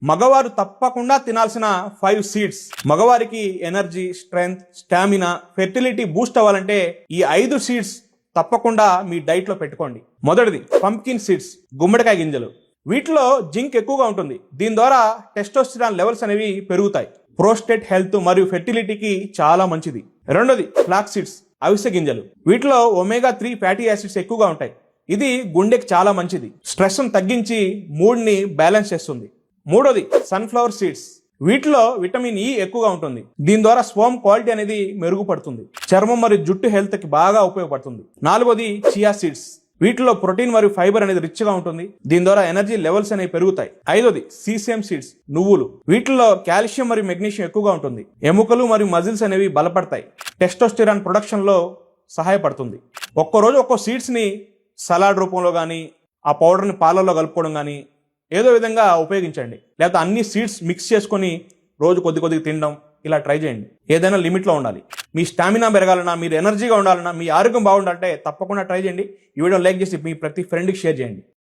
మగవారు తప్పకుండా తినాల్సిన 5 సీడ్స్. మగవారికి energy, strength, stamina, fertility Boost అవ్వాలంటే ఈ 5 సీడ్స్ తప్పకుండా మీ డైట్ లో పెట్టుకోండి. మొదటిది పంప్కిన్ సీడ్స్, గుమ్మడికాయ గింజలు. వీటిలో జింక్ ఎక్కువగా ఉంటుంది. దీని ద్వారా టెస్టోస్టిరాన్ లెవెల్స్ అనేవి పెరుగుతాయి. ప్రోస్టేట్ హెల్త్ మరియు ఫెర్టిలిటీకి చాలా మంచిది. రెండోది ఫ్లాక్స్ సీడ్స్, అవిసె గింజలు. వీటిలో ఒమేగా 3 ఫ్యాటీ యాసిడ్స్ ఎక్కువగా ఉంటాయి. ఇది గుండెకి చాలా మంచిది. స్ట్రెస్ తగ్గించి మూడ్ని బ్యాలెన్స్ చేస్తుంది. మూడోది సన్ఫ్లవర్ సీడ్స్. వీటిలో విటమిన్ ఇ ఎక్కువగా ఉంటుంది. దీని ద్వారా స్పోమ్ క్వాలిటీ అనేది మెరుగుపడుతుంది. చర్మం మరియు జుట్టు హెల్త్ కి బాగా ఉపయోగపడుతుంది. నాలుగోది చియా సీడ్స్. వీటిలో ప్రోటీన్ మరియు ఫైబర్ అనేది రిచ్ గా ఉంటుంది. దీని ద్వారా ఎనర్జీ లెవెల్స్ అనేవి పెరుగుతాయి. ఐదోది సీసేమ్ సీడ్స్, నువ్వులు. వీటిలో కాల్షియం మరియు మెగ్నీషియం ఎక్కువగా ఉంటుంది. ఎముకలు మరియు మజిల్స్ అనేవి బలపడతాయి. టెస్టోస్టిరాన్ ప్రొడక్షన్ లో సహాయపడుతుంది. ఒక్కరోజు ఒక్కో సీడ్స్ ని సలాడ్ రూపంలో కానీ, ఆ పౌడర్ని పాలల్లో కలుపుకోవడం కానీ ఏదో విధంగా ఉపయోగించండి. లేకపోతే అన్ని సీడ్స్ మిక్స్ చేసుకొని రోజు కొద్దిగా తినడం, ఇలా ట్రై చేయండి. ఏదైనా లిమిట్లో ఉండాలి. మీ స్టామినా పెరగాలన్నా, మీరు ఎనర్జీగా ఉండాలన్నా, మీ ఆరోగ్యం బాగుండాలంటే తప్పకుండా ట్రై చేయండి. ఈ వీడియో లైక్ చేసి మీ ప్రతి ఫ్రెండ్కి షేర్ చేయండి.